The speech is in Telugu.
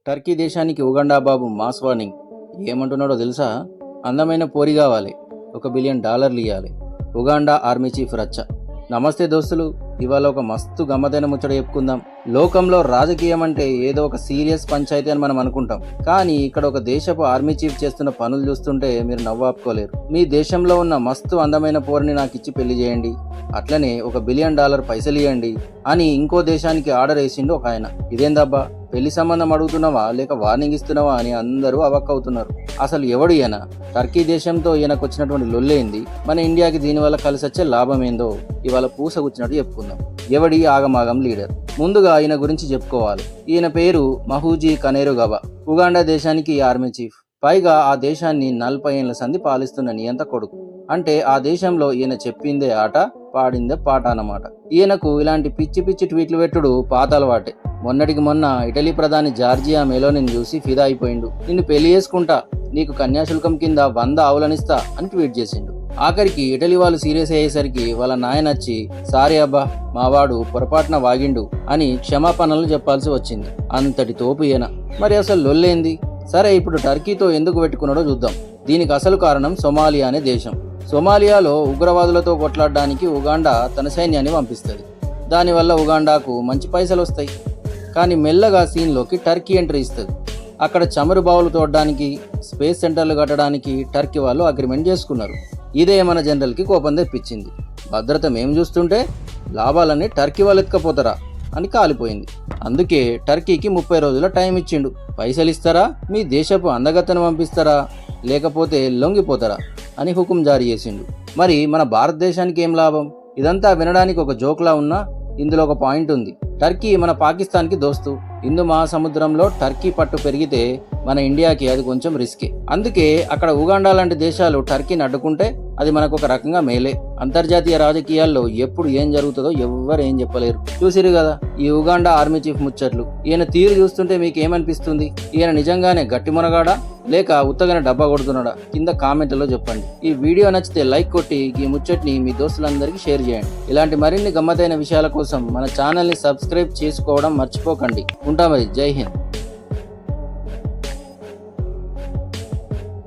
టర్కీ దేశానికి ఉగాండా బాబు మాస్ వార్నింగ్. ఏమంటున్నాడో తెలుసా? అందమైన పోరి కావాలి, $1 బిలియన్ ఇవ్వాలి. ఉగాండా ఆర్మీ చీఫ్ రచ్చ. నమస్తే దోస్తులు, ఇవాళ ఒక మస్తు గమ్మతైన ముచ్చట చెప్పుకుందాం. లోకంలో రాజకీయం అంటే ఏదో ఒక సీరియస్ పంచాయతీ అని మనం అనుకుంటాం, కానీ ఇక్కడ ఒక దేశపు ఆర్మీ చీఫ్ చేస్తున్న పనులు చూస్తుంటే మీరు నవ్వాపుకోలేరు. మీ దేశంలో ఉన్న మస్తు అందమైన పోరిని నాకు ఇచ్చి పెళ్లి చేయండి, అట్లనే $1 బిలియన్ పైసలు ఇవ్వండి అని ఇంకో దేశానికి ఆర్డర్ వేసిండు ఒక ఆయన. ఇదేందబ్బా, పెళ్లి సంబంధం అడుగుతున్నావా లేక వార్నింగ్ ఇస్తున్నావా అని అందరూ అవక్కవుతున్నారు. అసలు ఎవడు ఈయన? టర్కీ దేశంతో ఈయనకు వచ్చినటువంటి లొల్లేంది? మన ఇండియాకి దీనివల్ల కలిసి వచ్చే లాభం ఏందో ఇవాళ పూసగుచ్చినట్టు చెప్పుకుందాం. ఎవడి ఆగమాగం లీడర్? ముందుగా ఈయన గురించి చెప్పుకోవాలి. ఈయన పేరు మహూజీ కనేరుగబా. ఉగాండా దేశానికి ఆర్మీ చీఫ్, పైగా ఆ దేశాన్ని 40 ఏళ్ల సంధి పాలిస్తున్న నియంత కొడుకు. అంటే ఆ దేశంలో ఈయన చెప్పిందే ఆట, పాడిందే పాట అన్నమాట. ఈయనకు ఇలాంటి పిచ్చి పిచ్చి ట్వీట్లు పెట్టుడు పాత అలవాటే. మొన్నటికి మొన్న ఇటలీ ప్రధాని జార్జియా మెలోనిని చూసి ఫిదా అయిపోయిండు. నిన్ను పెళ్లి చేసుకుంటా, నీకు కన్యాశుల్కం కింద 100 ఆవులనిస్తా అని ట్వీట్ చేసిండు. ఆఖరికి ఇటలీ వాళ్ళు సీరియస్ అయ్యేసరికి వాళ్ళ నాయన వచ్చి, సారీ అబ్బా, మావాడు పొరపాటున వాగిండు అని క్షమాపణలు చెప్పాల్సి వచ్చింది. అంతటి తోపు ఈయన. మరి అసలు లొల్లేంది? సరే, ఇప్పుడు టర్కీతో ఎందుకు పెట్టుకున్నాడో చూద్దాం. దీనికి అసలు కారణం సొమాలియా అనే దేశం. సొమాలియాలో ఉగ్రవాదులతో కొట్లాడడానికి ఉగాండా తన సైన్యాన్ని పంపిస్తుంది. దానివల్ల ఉగాండాకు మంచి పైసలు వస్తాయి. కానీ మెల్లగా సీన్లోకి టర్కీ ఎంట్రీ ఇస్తుంది. అక్కడ చమురు బావులు తోడడానికి, స్పేస్ సెంటర్లు కట్టడానికి టర్కీ వాళ్ళు అగ్రిమెంట్ చేసుకున్నారు. ఇదే మన జనరల్కి కోపం తెప్పించింది. భద్రత మేము చూస్తుంటే లాభాలన్నీ టర్కీ వాళ్ళు ఎత్తుకపోతారా అని కాలిపోయింది. అందుకే టర్కీకి 30 రోజుల టైం ఇచ్చిండు. పైసలు ఇస్తారా, మీ దేశపు అందగత్తను పంపిస్తారా, లేకపోతే లొంగిపోతారా అని హుకుం జారీ చేసిండు. మరి మన భారతదేశానికి ఏం లాభం? ఇదంతా వినడానికి ఒక జోక్లా ఉన్నా ఇందులో ఒక పాయింట్ ఉంది. టర్కీ మన పాకిస్తాన్కి దోస్తు. హిందూ మహాసముద్రంలో టర్కీ పట్టు పెరిగితే మన ఇండియాకి అది కొంచెం రిస్కే. అందుకే అక్కడ ఉగాండా లాంటి దేశాలు టర్కీని అడ్డుకుంటే అది మనకు ఒక రకంగా మేలే. అంతర్జాతీయ రాజకీయాల్లో ఎప్పుడు ఏం జరుగుతుందో ఎవ్వరు ఏం చెప్పలేరు. చూసిరు కదా ఈ ఉగాండా ఆర్మీ చీఫ్ ముచ్చట్లు. ఈయన తీరు చూస్తుంటే మీకు ఏమనిపిస్తుంది? ఈయన నిజంగానే గట్టి మునగాడా లేక ఉత్తగానే డబ్బా కొడుతున్నాడా? కింద కామెంట్లలో చెప్పండి. ఈ వీడియో నచ్చితే లైక్ కొట్టి ఈ ముచ్చట్ని మీ దోస్తులందరికీ షేర్ చేయండి. ఇలాంటి మరిన్ని గమ్మతైన విషయాల కోసం మన ఛానల్ని సబ్స్క్రైబ్ చేసుకోవడం మర్చిపోకండి. ఉంటా మరి. జై హింద్.